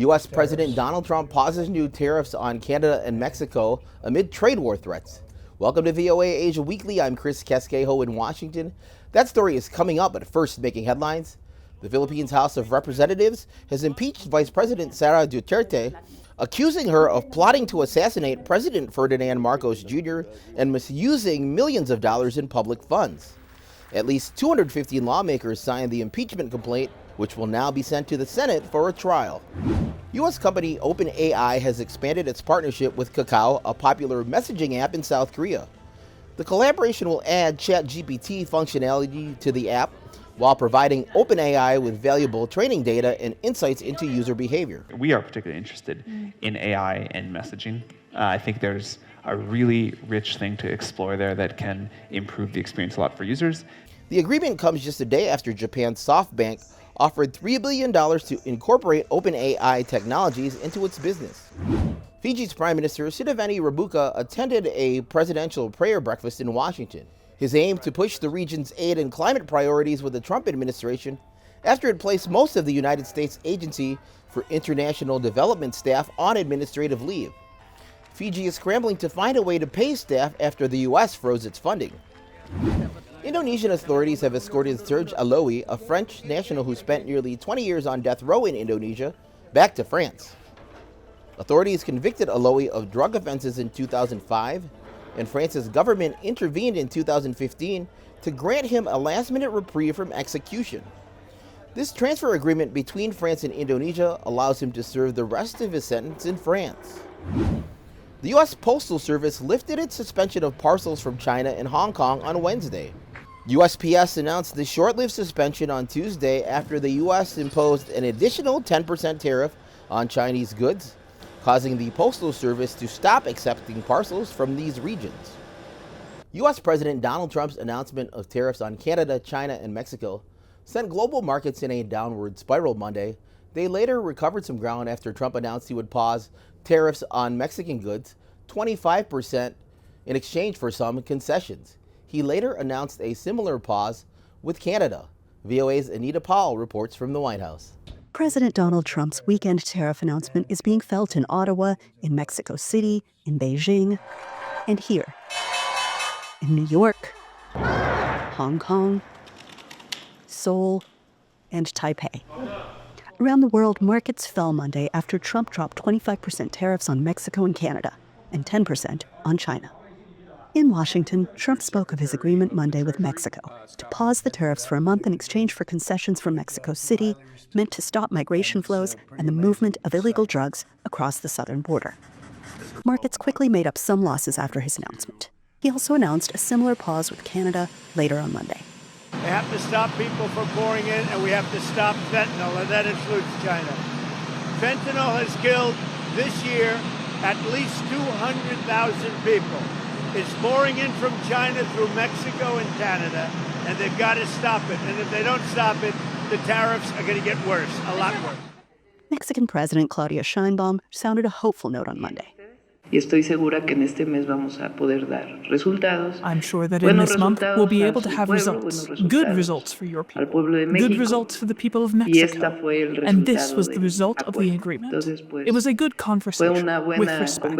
U.S. President Donald Trump pauses new tariffs on Canada and Mexico amid trade war threats. Welcome to VOA Asia Weekly. I'm Chris Casquejo in Washington. That story is coming up, but first making headlines. The Philippines House of Representatives has impeached Vice President Sara Duterte, accusing her of plotting to assassinate President Ferdinand Marcos Jr. and misusing millions of dollars in public funds. At least 250 lawmakers signed the impeachment complaint, which will now be sent to the Senate for a trial. U.S. company OpenAI has expanded its partnership with Kakao, a popular messaging app in South Korea. The collaboration will add ChatGPT functionality to the app while providing OpenAI with valuable training data and insights into user behavior. We are particularly interested in AI and messaging. I think there's a really rich thing to explore there that can improve the experience a lot for users. The agreement comes just a day after Japan's SoftBank offered $3 billion to incorporate OpenAI technologies into its business. Fiji's Prime Minister Sitiveni Rabuka attended a presidential prayer breakfast in Washington. His aim to push the region's aid and climate priorities with the Trump administration after it placed most of the United States Agency for International Development staff on administrative leave. Fiji is scrambling to find a way to pay staff after the U.S. froze its funding. Indonesian authorities have escorted Serge Aloui, a French national who spent nearly 20 years on death row in Indonesia, back to France. Authorities convicted Aloui of drug offenses in 2005, and France's government intervened in 2015 to grant him a last-minute reprieve from execution. This transfer agreement between France and Indonesia allows him to serve the rest of his sentence in France. The U.S. Postal Service lifted its suspension of parcels from China and Hong Kong on Wednesday. USPS announced the short-lived suspension on Tuesday after the U.S. imposed an additional 10% tariff on Chinese goods, causing the Postal Service to stop accepting parcels from these regions. U.S. President Donald Trump's announcement of tariffs on Canada, China, and Mexico sent global markets in a downward spiral Monday. They later recovered some ground after Trump announced he would pause tariffs on Mexican goods, 25% in exchange for some concessions. He later announced a similar pause with Canada. VOA's Anita Powell reports from the White House. President Donald Trump's weekend tariff announcement is being felt in Ottawa, in Mexico City, in Beijing, and here, in New York, Hong Kong, Seoul, and Taipei. Around the world, markets fell Monday after Trump dropped 25% tariffs on Mexico and Canada and 10% on China. In Washington, Trump spoke of his agreement Monday with Mexico to pause the tariffs for a month in exchange for concessions from Mexico City meant to stop migration flows and the movement of illegal drugs across the southern border. Markets quickly made up some losses after his announcement. He also announced a similar pause with Canada later on Monday. We have to stop people from pouring in, and we have to stop fentanyl, and that includes China. Fentanyl has killed this year at least 200,000 people. It's pouring in from China through Mexico and Canada, and they've got to stop it. And if they don't stop it, the tariffs are going to get worse, a lot worse. Mexican President Claudia Sheinbaum sounded a hopeful note on Monday. I'm sure that in this month we'll be able to have results, good results for your people, good results for the people of Mexico. And this was the result of the agreement. It was a good conversation with respect.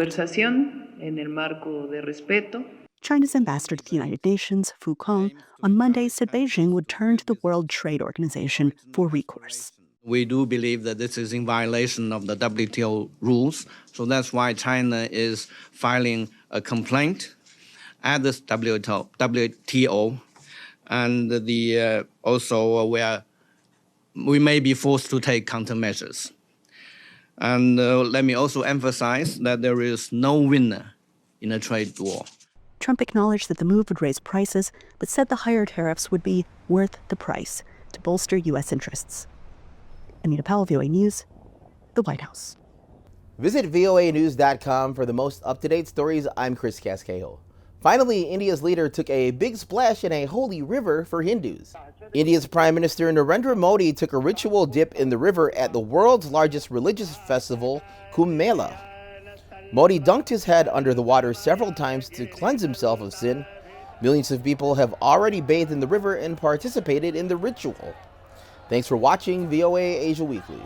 China's ambassador to the United Nations, Fu Kong, on Monday said Beijing would turn to the World Trade Organization for recourse. We do believe that this is in violation of the WTO rules, so that's why China is filing a complaint at the WTO, and also where we may be forced to take countermeasures. And let me also emphasize that there is no winner in a trade war. Trump acknowledged that the move would raise prices, but said the higher tariffs would be worth the price to bolster U.S. interests. Anita Powell, VOA News, the White House. Visit voanews.com for the most up-to-date stories. I'm Chris Casquejo. Finally, India's leader took a big splash in a holy river for Hindus. India's Prime Minister Narendra Modi took a ritual dip in the river at the world's largest religious festival, Kumbh Mela. Modi dunked his head under the water several times to cleanse himself of sin. Millions of people have already bathed in the river and participated in the ritual. Thanks for watching VOA Asia Weekly.